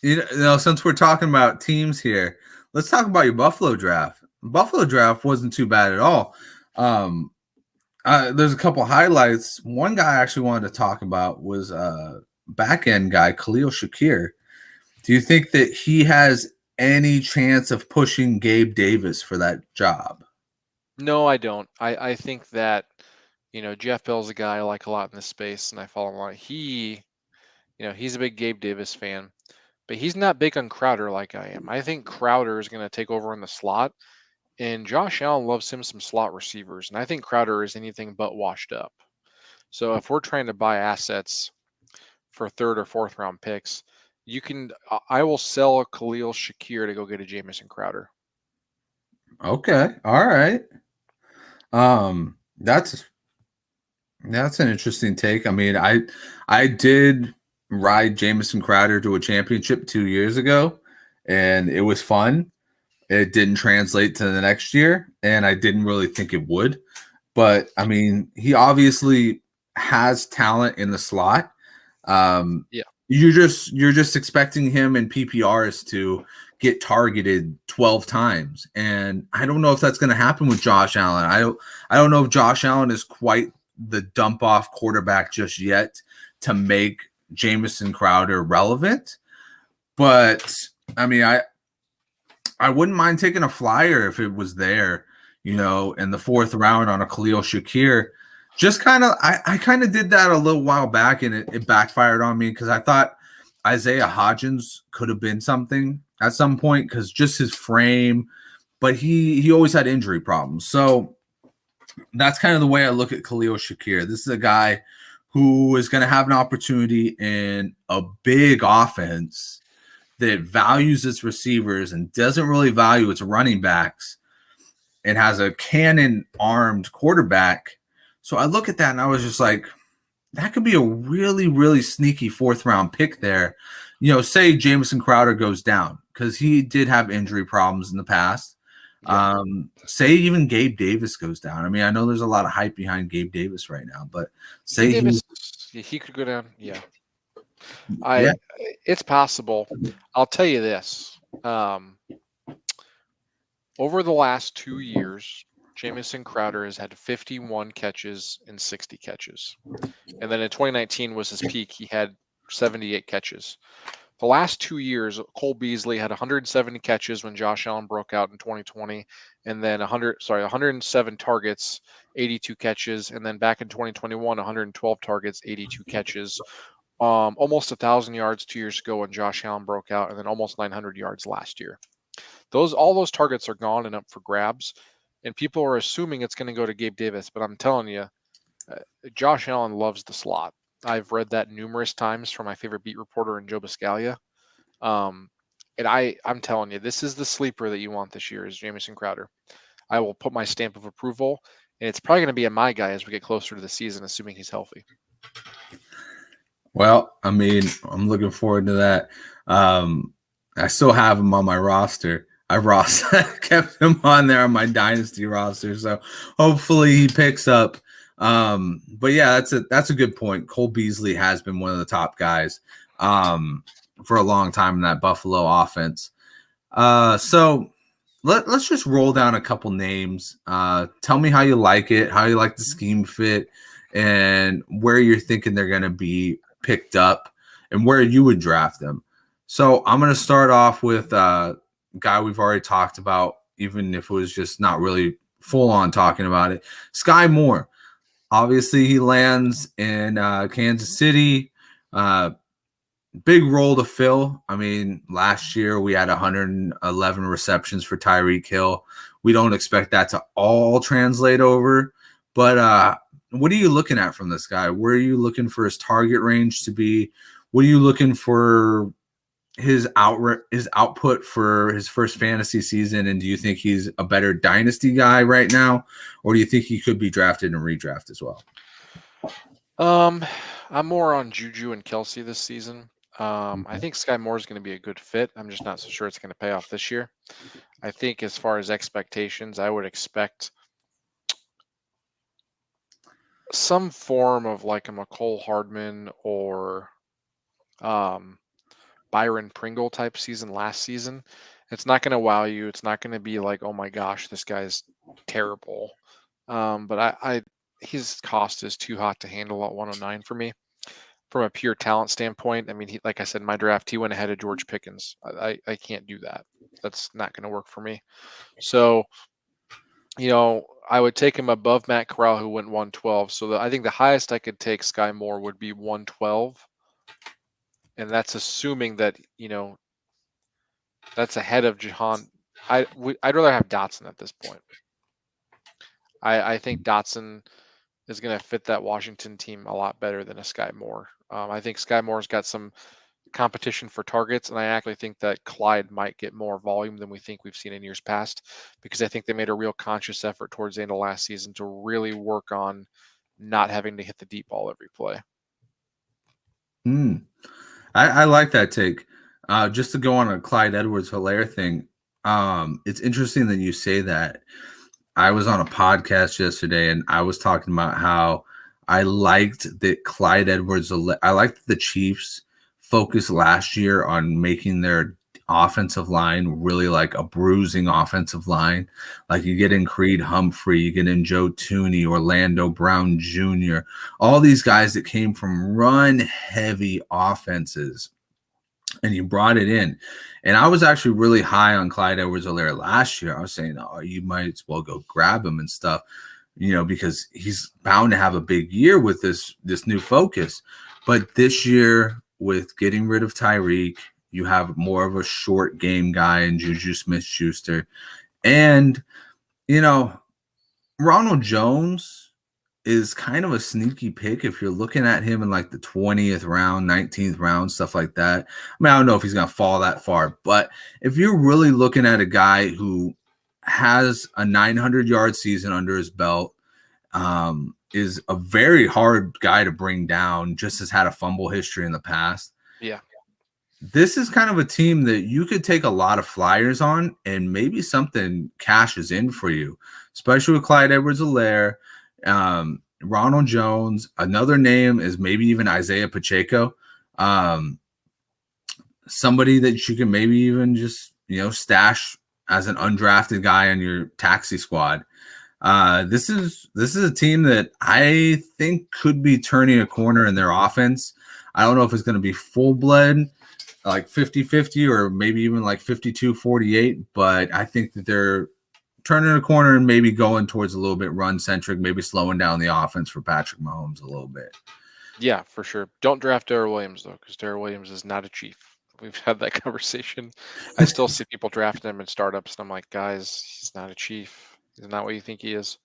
since we're talking about teams here, let's talk about your Buffalo draft. Buffalo draft wasn't too bad at all. There's a couple highlights. One guy I actually wanted to talk about was back end guy Khalil Shakir. Do you think that he has any chance of pushing Gabe Davis for that job? No, I don't. I think that Jeff Bell's a guy I like a lot in this space, and I follow him a lot. He's a big Gabe Davis fan, but he's not big on Crowder like I am. I think Crowder is going to take over in the slot, and Josh Allen loves him some slot receivers, and I think Crowder is anything but washed up. So if we're trying to buy assets for 3rd or 4th round picks, I will sell a Khalil Shakir to go get a Jamison Crowder. Okay, all right. That's an interesting take. I mean, I did ride Jamison Crowder to a championship 2 years ago, and it was fun. It didn't translate to the next year, and I didn't really think it would. But I mean, he obviously has talent in the slot. Yeah. You're just expecting him in PPRs to get targeted 12 times. And I don't know if that's going to happen with Josh Allen. I don't know if Josh Allen is quite the dump off quarterback just yet to make Jamison Crowder relevant. But I mean, I wouldn't mind taking a flyer if it was there, in the 4th round on a Khalil Shakir. Just I kind of did that a little while back, and it backfired on me because I thought Isaiah Hodgins could have been something at some point because just his frame, but he always had injury problems. So that's kind of the way I look at Khalil Shakir. This is a guy who is going to have an opportunity in a big offense that values its receivers and doesn't really value its running backs. It has a cannon-armed quarterback. So I look at that and I was just like, that could be a really, really sneaky 4th-round pick there. Say Jamison Crowder goes down because he did have injury problems in the past. Yeah. Say even Gabe Davis goes down. I mean, I know there's a lot of hype behind Gabe Davis right now, but say Davis, he could go down. Yeah. It's possible. I'll tell you this. Over the last 2 years, Jamison Crowder has had 51 catches and 60 catches. And then in 2019 was his peak. He had 78 catches. The last 2 years, Cole Beasley had 170 catches when Josh Allen broke out in 2020, and then 107 targets, 82 catches, and then back in 2021, 112 targets, 82 catches. Almost 1,000 yards 2 years ago when Josh Allen broke out, and then almost 900 yards last year. All those targets are gone and up for grabs, and people are assuming it's going to go to Gabe Davis, but I'm telling you, Josh Allen loves the slot. I've read that numerous times from my favorite beat reporter in Joe Buscaglia. And I'm telling you, this is the sleeper that you want this year is Jamison Crowder. I will put my stamp of approval, and it's probably going to be a my guy as we get closer to the season, assuming he's healthy. Well, I mean, I'm looking forward to that. I still have him on my roster. I kept him on there on my dynasty roster, so hopefully he picks up. But yeah, that's a good point. Cole Beasley has been one of the top guys for a long time in that Buffalo offense. So let's just roll down a couple names. Tell me how you like it, how you like the scheme fit, and where you're thinking they're going to be picked up and where you would draft them. So I'm going to start off with a guy we've already talked about, even if it was just not really full on talking about it. Sky Moore. Obviously, he lands in Kansas City. Big role to fill. I mean, last year we had 111 receptions for Tyreek Hill. We don't expect that to all translate over. But what are you looking at from this guy? Where are you looking for his target range to be? What are you looking for his output for his first fantasy season? And do you think he's a better dynasty guy right now? Or do you think he could be drafted and redraft as well? I'm more on Juju and Kelsey this season. I think Sky Moore is going to be a good fit. I'm just not so sure it's going to pay off this year. I think as far as expectations, I would expect some form of like a McCole Hardman or Byron Pringle type season last season. It's not going to wow you. It's not going to be like, oh my gosh, this guy's terrible. But his cost is too hot to handle at 109 for me. From a pure talent standpoint, I mean, like I said, in my draft, he went ahead of George Pickens. I can't do that. That's not going to work for me. So, I would take him above Matt Corral, who went 112. So I think the highest I could take Sky Moore would be 112. And that's assuming that, that's ahead of Jahan. I'd rather have Dotson at this point. I think Dotson is going to fit that Washington team a lot better than a Sky Moore. I think Sky Moore's got some competition for targets, and I actually think that Clyde might get more volume than we think we've seen in years past, because I think they made a real conscious effort towards the end of last season to really work on not having to hit the deep ball every play. I like that take. Just to go on a Clyde Edwards-Helaire thing, it's interesting that you say that. I was on a podcast yesterday, and I was talking about how I liked that Clyde Edwards-Helaire. I liked the Chiefs' focus last year on making their offensive line, really like a bruising offensive line. Like you get in Creed Humphrey, you get in Joe Tooney, Orlando Brown Jr., all these guys that came from run-heavy offenses, and you brought it in. And I was actually really high on Clyde Edwards-Helaire last year. I was saying, oh, you might as well go grab him and stuff, because he's bound to have a big year with this new focus. But this year, with getting rid of Tyreek, you have more of a short game guy in Juju Smith-Schuster. And, Ronald Jones is kind of a sneaky pick if you're looking at him in like the 20th round, 19th round, stuff like that. I mean, I don't know if he's going to fall that far, but if you're really looking at a guy who has a 900-yard season under his belt, is a very hard guy to bring down, just has had a fumble history in the past. Yeah. This is kind of a team that you could take a lot of flyers on and maybe something cashes in for you, especially with Clyde Edwards-Helaire, Ronald Jones. Another name is maybe even Isaiah Pacheco, somebody that you can maybe even just, stash as an undrafted guy on your taxi squad. This is a team that I think could be turning a corner in their offense. I don't know if it's going to be full-blood, like 50-50 or maybe even like 52-48, but I think that they're turning a corner and maybe going towards a little bit run-centric, maybe slowing down the offense for Patrick Mahomes a little bit. Yeah, for sure. Don't draft Darrell Williams, though, because Darrell Williams is not a chief. We've had that conversation. I still see people drafting him in startups, and I'm like, guys, he's not a chief. He's not what you think he is.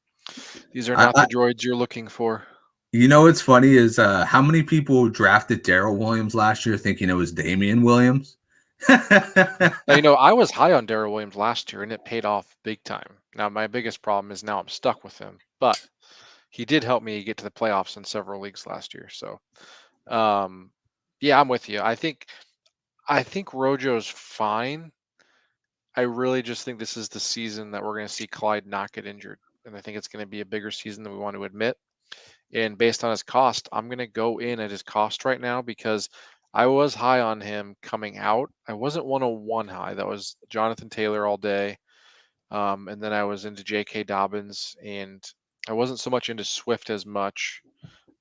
These are not the droids you're looking for. What's funny is how many people drafted Darrell Williams last year thinking it was Damian Williams? Now, I was high on Darrell Williams last year, and it paid off big time. Now, my biggest problem is now I'm stuck with him, but he did help me get to the playoffs in several leagues last year. So, yeah, I'm with you. I think Rojo's fine. I really just think this is the season that we're going to see Clyde not get injured, and I think it's going to be a bigger season than we want to admit. And based on his cost, I'm going to go in at his cost right now because I was high on him coming out. I wasn't 101 high. That was Jonathan Taylor all day. And then I was into J.K. Dobbins, and I wasn't so much into Swift as much.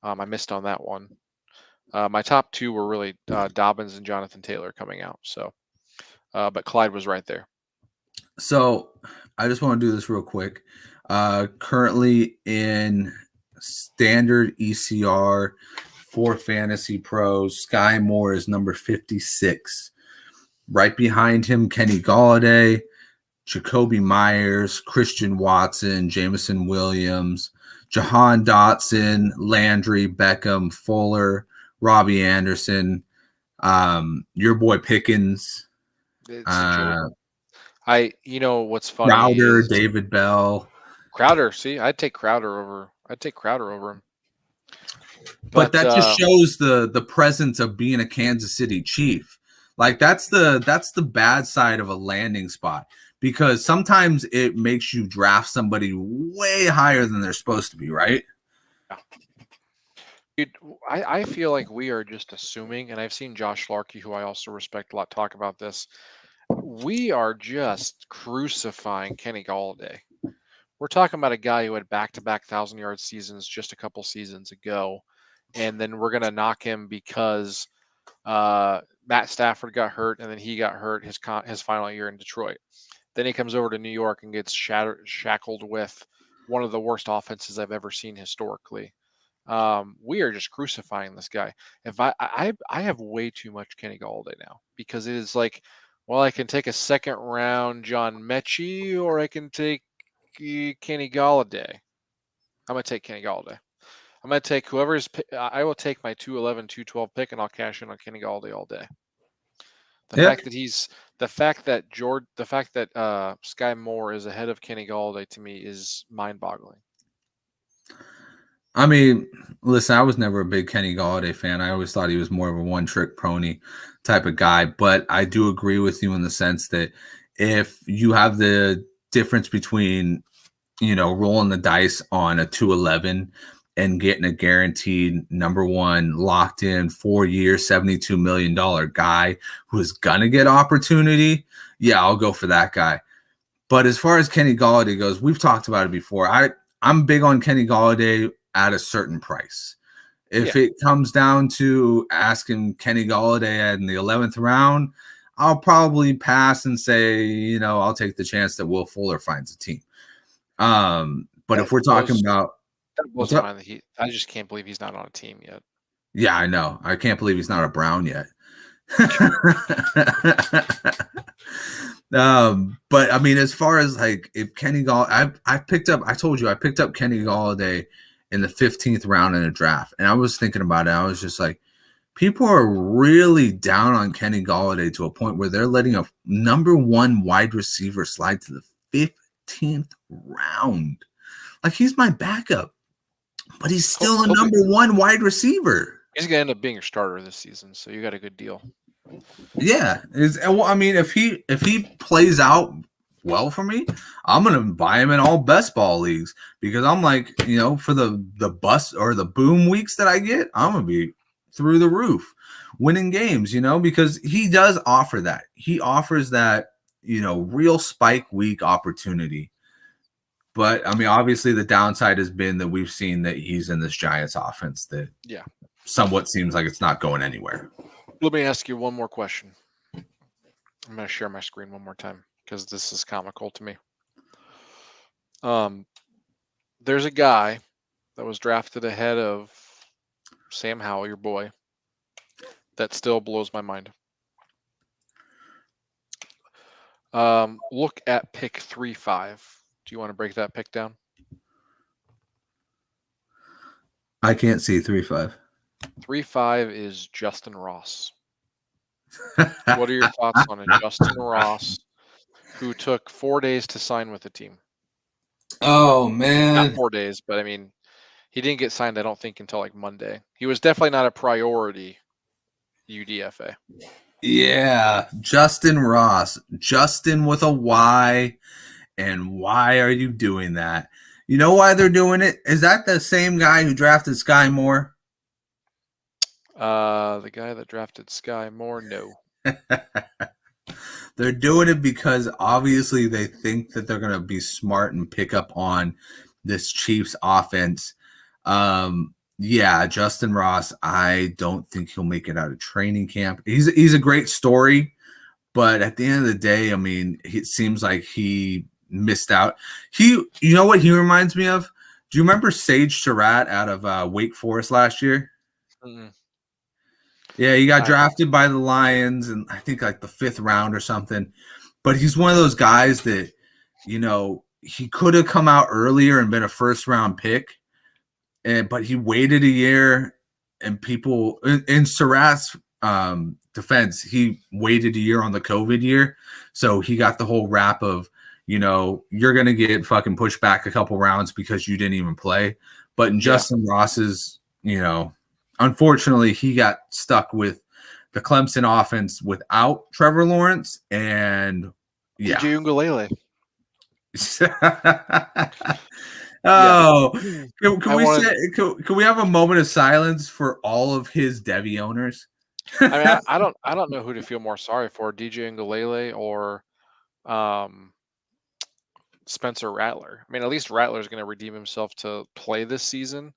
I missed on that one. My top two were really Dobbins and Jonathan Taylor coming out. So, but Clyde was right there. So I just want to do this real quick. Currently in standard ECR for Fantasy Pros, Sky Moore is number 56. Right behind him, Kenny Golladay, Jacoby Myers, Christian Watson, Jameson Williams, Jahan Dotson, Landry, Beckham, Fuller, Robbie Anderson, your boy Pickens. It's a joke. What's funny? Crowder, David Bell. Crowder, see, I'd take Crowder over him. But that just shows the presence of being a Kansas City Chief. Like that's the bad side of a landing spot, because sometimes it makes you draft somebody way higher than they're supposed to be, right? Yeah. Dude, I feel like we are just assuming, and I've seen Josh Larkey, who I also respect a lot, talk about this. We are just crucifying Kenny Golladay. We're talking about a guy who had back-to-back 1,000-yard seasons just a couple seasons ago, and then we're going to knock him because Matt Stafford got hurt, and then he got hurt his final year in Detroit. Then he comes over to New York and gets shackled with one of the worst offenses I've ever seen historically. We are just crucifying this guy. If I have way too much Kenny Golladay now, because it is like, well, I can take a second round John Mechie, or I can take Kenny Golladay. I'm going to take Kenny Golladay. I'm going to take whoever's. I will take my 211, 212 pick, and I'll cash in on Kenny Golladay all day. The fact that Sky Moore is ahead of Kenny Golladay to me is mind-boggling. I mean, listen, I was never a big Kenny Golladay fan. I always thought he was more of a one-trick pony type of guy. But I do agree with you in the sense that if you have the difference between, rolling the dice on a 211 and getting a guaranteed number one locked in 4 years, $72 million guy who is going to get opportunity, yeah, I'll go for that guy. But as far as Kenny Golladay goes, we've talked about it before. I'm big on Kenny Golladay at a certain price. If it comes down to asking Kenny Golladay in the 11th round, I'll probably pass and say, I'll take the chance that Will Fuller finds a team. But if we're talking about, that blows my mind that I just can't believe he's not on a team yet. Yeah, I know. I can't believe he's not a Brown yet. But I mean, as far as like if Kenny Golladay, I picked up Kenny Golladay in the 15th round in a draft, and I was thinking about it. I was just like, people are really down on Kenny Golladay to a point where they're letting a number one wide receiver slide to the 15th round. Like, he's my backup, but he's still a number one wide receiver. He's gonna end up being a starter this season, so you got a good deal. Yeah, I mean, if he plays out well for me, I'm gonna buy him in all best ball leagues, because I'm like, for the bust or the boom weeks that I get, I'm gonna be through the roof winning games, because he does offer that. He offers that, real spike week opportunity. But I mean, obviously the downside has been that we've seen that he's in this Giants offense that somewhat seems like it's not going anywhere. Let me ask you one more question. I'm going to share my screen one more time because this is comical to me. There's a guy that was drafted ahead of Sam Howell, your boy, that still blows my mind. Look at pick 3-5. Do you want to break that pick down? I can't see 3-5. 3-5 is Justin Ross. What are your thoughts on it? Justin Ross, who took 4 days to sign with the team. Oh, man. Not 4 days, but I mean, he didn't get signed, I don't think, until like Monday. He was definitely not a priority UDFA. Yeah, Justin Ross. Justin with a Y. And why are you doing that? You know why they're doing it? Is that the same guy who drafted Sky Moore? The guy that drafted Sky Moore? No. They're doing it because obviously they think that they're going to be smart and pick up on this Chiefs offense. Yeah, Justin Ross, I don't think he'll make it out of training camp. He's a great story, but at the end of the day, I mean, it seems like he missed out. You know what he reminds me of? Do you remember Sage Surratt out of Wake Forest last year? Mm-hmm. Yeah, he got drafted by the Lions in, I think, like the 5th round or something. But he's one of those guys that, he could have come out earlier and been a 1st-round pick, but he waited a year, and people in Surratt's defense, he waited a year on the COVID year, so he got the whole rap of, you're going to get fucking pushed back a couple rounds because you didn't even play. But in Justin Ross's, unfortunately, he got stuck with the Clemson offense without Trevor Lawrence and DJ Uiagalelei. Can we have a moment of silence for all of his Devy owners? I mean, I don't know who to feel more sorry for, DJ Uiagalelei or Spencer Rattler. I mean, at least Rattler is going to redeem himself to play this season.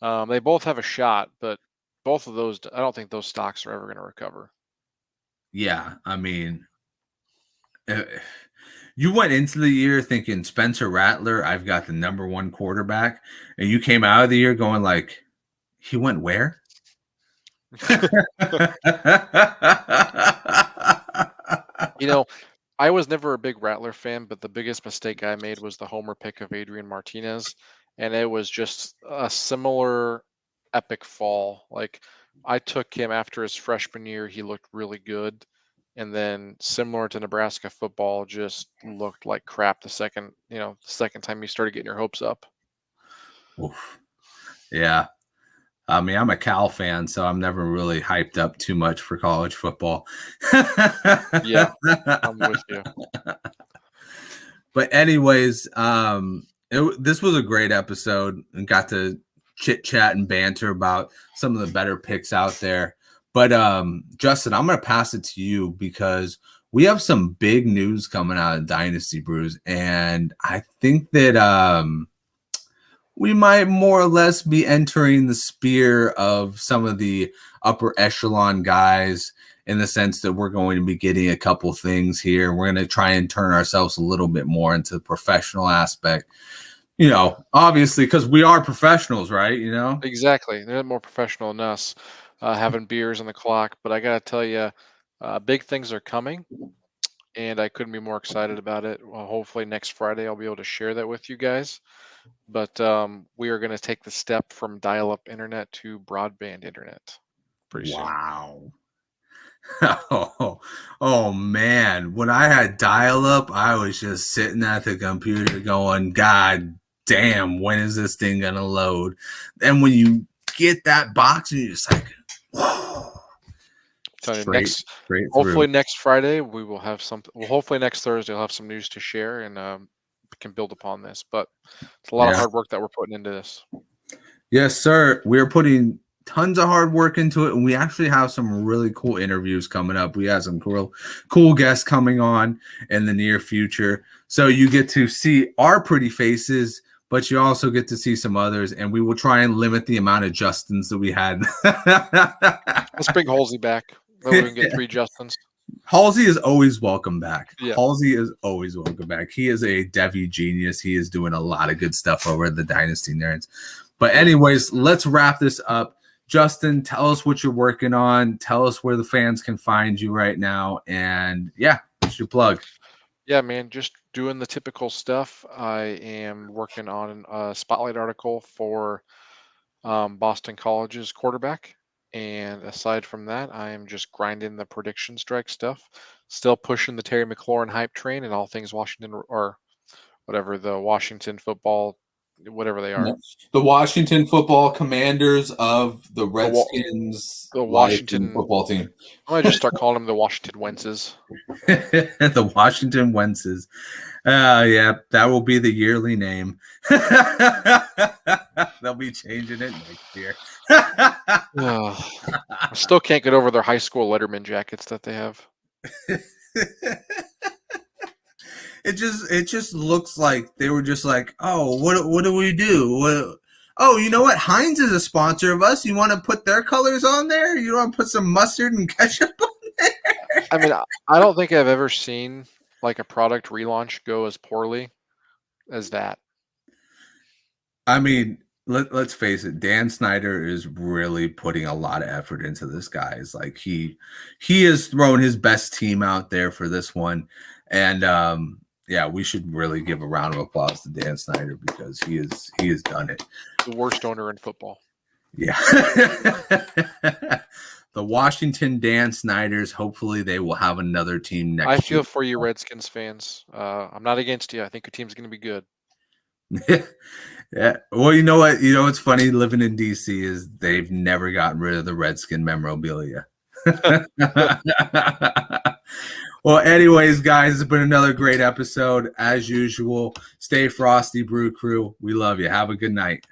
They both have a shot, but both of those, I don't think those stocks are ever going to recover. Yeah, I mean, you went into the year thinking Spencer Rattler, I've got the number one quarterback, and you came out of the year going like, he went where? I was never a big Rattler fan, but the biggest mistake I made was the homer pick of Adrian Martinez, and it was just a similar epic fall. Like, I took him after his freshman year, he looked really good, and then similar to Nebraska football, just looked like crap the second time you started getting your hopes up. Oof. Yeah. I mean, I'm a Cal fan, so I'm never really hyped up too much for college football. Yeah, I'm with you. But anyways, this was a great episode and got to chit chat and banter about some of the better picks out there. But Justin, I'm going to pass it to you because we have some big news coming out of Dynasty Brews, and I think that we might more or less be entering the sphere of some of the upper echelon guys, in the sense that we're going to be getting a couple things here. We're going to try and turn ourselves a little bit more into the professional aspect. You know, obviously, because we are professionals, right? You know? Exactly. They're more professional than us, having beers on the clock. But I got to tell you, big things are coming, and I couldn't be more excited about it. Well, hopefully next Friday I'll be able to share that with you guys. But we are going to take the step from dial-up internet to broadband internet pretty soon. Wow. Oh man, when I had dial up, I was just sitting at the computer going, God damn, when is this thing gonna load? And when you get that box, and you're just like, whoa. Straight Hopefully through. next Friday we will have something. Well, hopefully next Thursday we'll have some news to share, and can build upon this. But it's a lot of hard work that we're putting into this. Yes, sir. We're putting tons of hard work into it, and we actually have some really cool interviews coming up. We have some cool guests coming on in the near future. So you get to see our pretty faces, but you also get to see some others, and we will try and limit the amount of Justins that we had. Let's bring Halsey back. Maybe we can get 3 Justins. Halsey is always welcome back. Yeah. Halsey is always welcome back. He is a Devi genius. He is doing a lot of good stuff over at the Dynasty Nerds. But anyways, let's wrap this up. Justin, tell us what you're working on. Tell us where the fans can find you right now. And yeah, what's your plug? Yeah, man, just doing the typical stuff. I am working on a spotlight article for Boston College's quarterback. And aside from that, I am just grinding the prediction strike stuff. Still pushing the Terry McLaurin hype train and all things Washington, or whatever, the Washington football, whatever they are. The Washington Football Commanders of the Redskins, the Washington football team. I might just start calling them the Washington Wentzes. The Washington Wentzes. Yeah, that will be the yearly name. They'll be changing it next year. I still can't get over their high school Letterman jackets that they have. It just looks like they were just like, oh, what do we do? Oh, you know what? Heinz is a sponsor of us. You want to put their colors on there? You want to put some mustard and ketchup on there? I mean, I don't think I've ever seen like a product relaunch go as poorly as that. I mean, let's face it. Dan Snyder is really putting a lot of effort into this, guys. Like he has thrown his best team out there for this one, and yeah, we should really give a round of applause to Dan Snyder because he has done it. The worst owner in football. Yeah. The Washington Dan Snyders, hopefully they will have another team next year. I feel for you Redskins fans. I'm not against you. I think your team's going to be good. Yeah. Well, you know what? You know what's funny living in DC is they've never gotten rid of the Redskin memorabilia. Well, anyways, guys, it's been another great episode. As usual, stay frosty, Brew Crew. We love you. Have a good night.